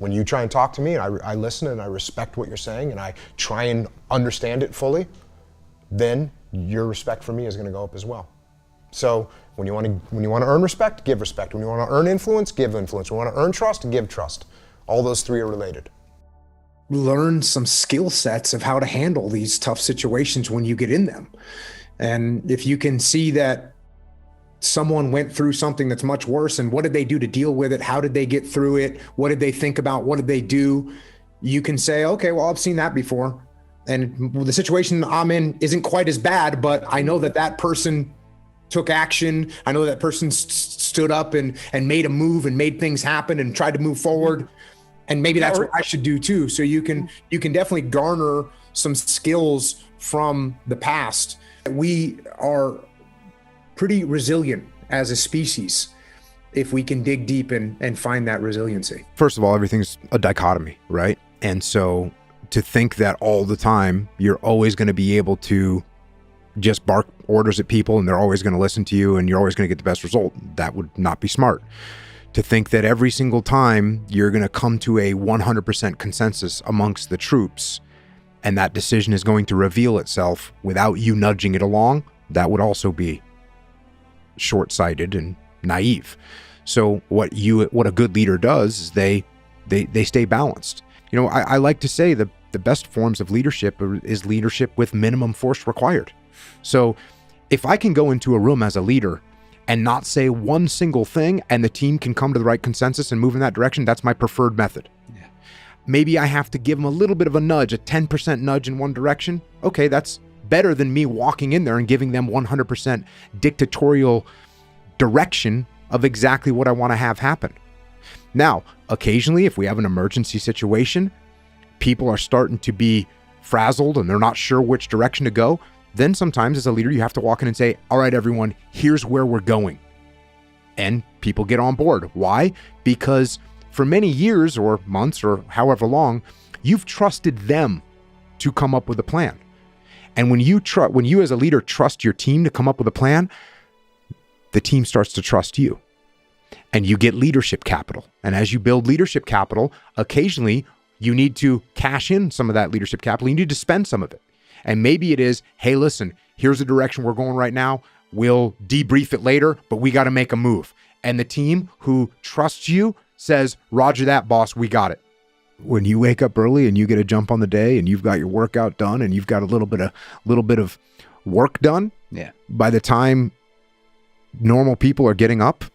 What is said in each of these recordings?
When you try and talk to me and I listen and I respect what you're saying and I try and understand it fully, then your respect for me is going to go up as well. So when you want to earn respect, give respect. When you want to earn influence, give influence. When you want to earn trust, give trust. All those three are related. Learn some skill sets of how to handle these tough situations when you get in them. And if you can see that someone went through something that's much worse, and what did they do to deal with it? How did they get through it? What did they think about? What did they do? You can say, okay, well, I've seen that before. And the situation I'm in isn't quite as bad, but I know that that person took action. I know that person stood up and made a move and made things happen and tried to move forward. And maybe that's what I should do too. So you can definitely garner some skills from the past. We are pretty resilient as a species if we can dig deep and find that resiliency. First of all, everything's a dichotomy, right? And so to think that all the time you're always going to be able to just bark orders at people and they're always going to listen to you and you're always going to get the best result, that would not be smart. To think that every single time you're going to come to a 100% consensus amongst the troops and that decision is going to reveal itself without you nudging it along, that would also be short-sighted and naive. So what a good leader does is they stay balanced. You know, I like to say the best forms of leadership is leadership with minimum force required. So if I can go into a room as a leader and not say one single thing and the team can come to the right consensus and move in that direction, that's my preferred method. Yeah. Maybe I have to give them a little bit of a nudge, a 10% nudge in one direction. Okay, that's better than me walking in there and giving them 100% dictatorial direction of exactly what I want to have happen. Now, occasionally, if we have an emergency situation, people are starting to be frazzled and they're not sure which direction to go, then sometimes as a leader, you have to walk in and say, all right, everyone, here's where we're going. And people get on board. Why? Because for many years or months or however long, you've trusted them to come up with a plan. And when you as a leader trust your team to come up with a plan, the team starts to trust you. And you get leadership capital. And as you build leadership capital, occasionally you need to cash in some of that leadership capital. You need to spend some of it. And maybe it is, hey, listen, here's the direction we're going right now. We'll debrief it later, but we got to make a move. And the team who trusts you says, Roger that, boss, we got it. When you wake up early and you get a jump on the day and you've got your workout done and you've got a little bit of work done, yeah. By the time normal people are getting up,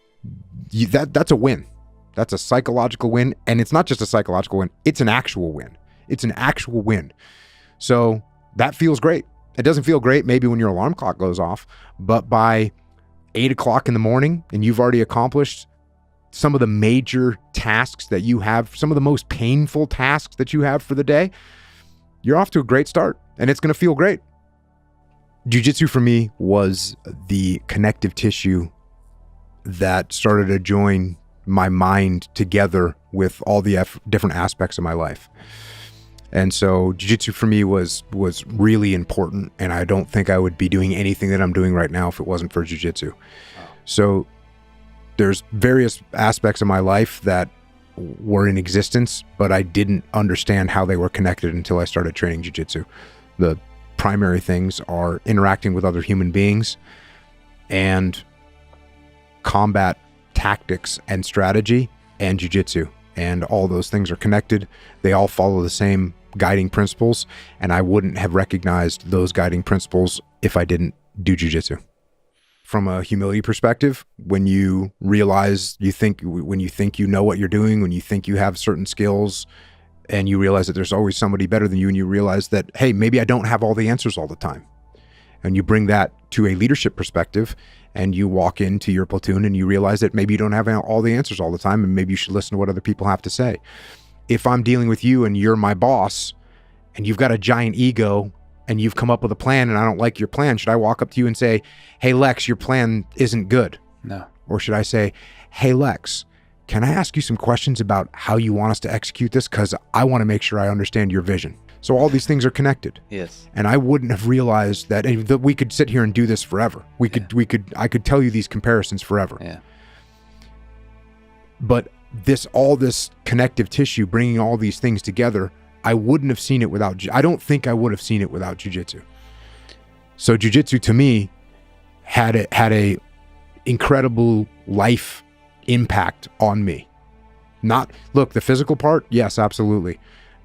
that's a win. That's a psychological win. And it's not just a psychological win, it's an actual win. It's an actual win. So that feels great. It doesn't feel great maybe when your alarm clock goes off, but by 8 o'clock in the morning and you've already accomplished some of the major tasks that you have, some of the most painful tasks that you have for the day, you're off to a great start and it's going to feel great. Jiu-Jitsu for me was the connective tissue that started to join my mind together with all the different aspects of my life. And so Jiu-Jitsu for me was really important, and I don't think I would be doing anything that I'm doing right now if it wasn't for Jiu-Jitsu. So there's various aspects of my life that were in existence, but I didn't understand how they were connected until I started training Jiu-Jitsu. The primary things are interacting with other human beings and combat tactics and strategy and Jiu-Jitsu. And all those things are connected. They all follow the same guiding principles, and I wouldn't have recognized those guiding principles if I didn't do Jiu-Jitsu. From a humility perspective, when you realize when you think you know what you're doing, when you think you have certain skills, and you realize that there's always somebody better than you, and you realize that, hey, maybe I don't have all the answers all the time. And you bring that to a leadership perspective, and you walk into your platoon and you realize that maybe you don't have all the answers all the time, and maybe you should listen to what other people have to say. If I'm dealing with you and you're my boss and you've got a giant ego and you've come up with a plan and I don't like your plan, should I walk up to you and say, hey, Lex, your plan isn't good? No. Or should I say, hey, Lex, can I ask you some questions about how you want us to execute this? Because I want to make sure I understand your vision. So all these things are connected. Yes. And I wouldn't have realized that we could sit here and do this forever. I could tell you these comparisons forever. Yeah. But all this connective tissue, bringing all these things together, I wouldn't have seen it without, I don't think I would have seen it without jiu-jitsu. So jiu-jitsu to me had a incredible life impact on me. Not, look, the physical part, yes, absolutely.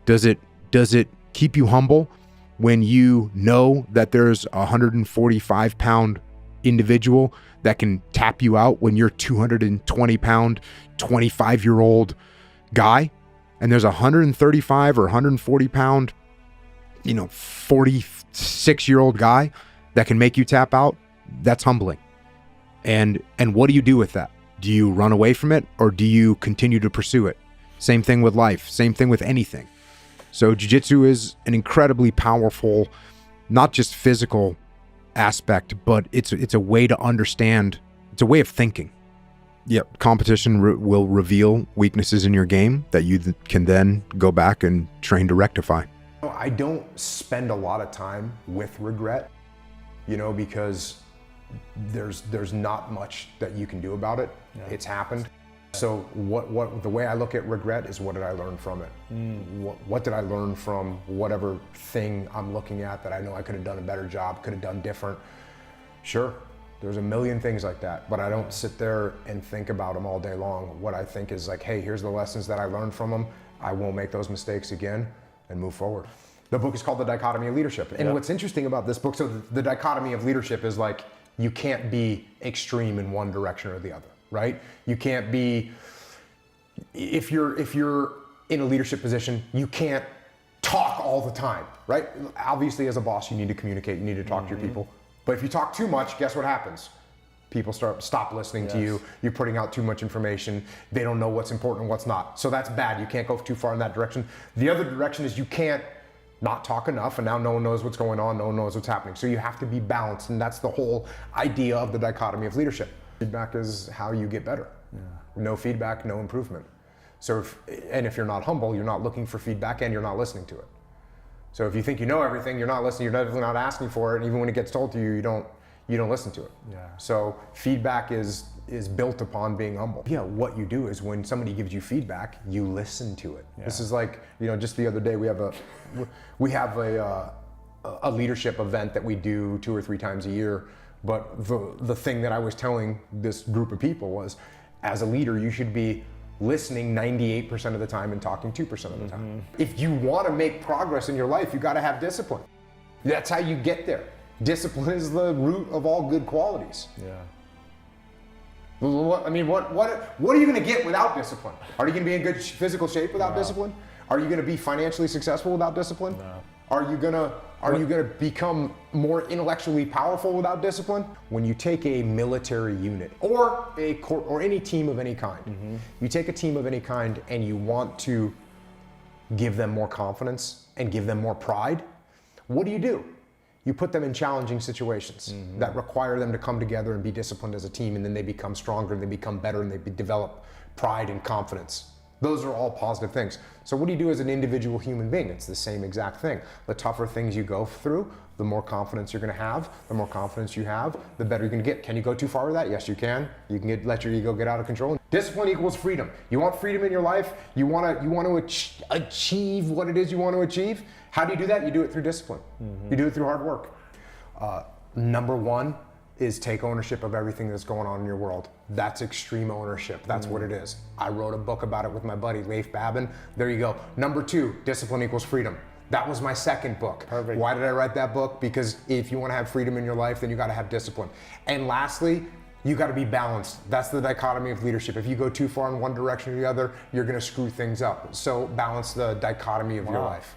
Does it keep you humble when you know that there's a 145-pound individual that can tap you out when you're 220-pound, 25-year-old guy, and there's a 135 or 140-pound, 46-year-old guy that can make you tap out? That's humbling. And what do you do with that? Do you run away from it, or do you continue to pursue it? Same thing with life, same thing with anything. So jiu-jitsu is an incredibly powerful, not just physical aspect, but it's a way to understand, it's a way of thinking. Yep, competition will reveal weaknesses in your game that you can then go back and train to rectify. I don't spend a lot of time with regret, because there's not much that you can do about it. Yeah. It's happened. So what the way I look at regret is, what did I learn from it? What did I learn from whatever thing I'm looking at that I know I could have done a better job, could have done different? Sure, there's a million things like that, but I don't sit there and think about them all day long. What I think is like, hey, here's the lessons that I learned from them. I won't make those mistakes again, and move forward. The book is called The Dichotomy of Leadership. And what's interesting about this book, so the dichotomy of leadership is like, you can't be extreme in one direction or the other, right? You can't be, if you're in a leadership position, you can't talk all the time, right? Obviously, as a boss, you need to communicate, you need to talk to your people. But if you talk too much, guess what happens? People stop listening to you. You're putting out too much information. They don't know what's important and what's not. So that's bad. You can't go too far in that direction. The other direction is you can't not talk enough, and now no one knows what's going on, no one knows what's happening. So you have to be balanced, and that's the whole idea of the dichotomy of leadership. Feedback is how you get better. No feedback, no improvement. So if you're not humble, you're not looking for feedback, and you're not listening to it. So if you think you know everything, you're not listening, you're definitely not asking for it, and even when it gets told to you, you don't listen to it. So feedback is built upon being humble. What you do is, when somebody gives you feedback, you listen to it. This is like, just the other day we have a leadership event that we do 2 or 3 times a year. But the thing that I was telling this group of people was, as a leader, you should be listening 98% of the time and talking 2% of the time. If you want to make progress in your life, you got to have discipline. That's how you get there. Discipline is the root of all good qualities. What are you going to get without discipline? Are you going to be in good physical shape without discipline? Are you going to be financially successful without discipline? No. Are you going to become more intellectually powerful without discipline? When you take a military unit or any team of any kind, you take a team of any kind and you want to give them more confidence and give them more pride, what do? You put them in challenging situations that require them to come together and be disciplined as a team, and then they become stronger and they become better and they develop pride and confidence. Those are all positive things. So what do you do as an individual human being? It's the same exact thing. The tougher things you go through, the more confidence you're going to have. The more confidence you have, the better you're going to get. Can you go too far with that? Yes, you can. You can let your ego get out of control. Discipline equals freedom. You want freedom in your life? You want to achieve what it is you want to achieve? How do you do that? You do it through discipline. You do it through hard work. Number one is take ownership of everything that's going on in your world. That's extreme ownership. That's what it is. I wrote a book about it with my buddy, Leif Babin. There you go. Number 2, discipline equals freedom. That was my second book. Perfect. Why did I write that book? Because if you want to have freedom in your life, then you got to have discipline. And lastly, you got to be balanced. That's the dichotomy of leadership. If you go too far in one direction or the other, you're going to screw things up. So balance the dichotomy of your life.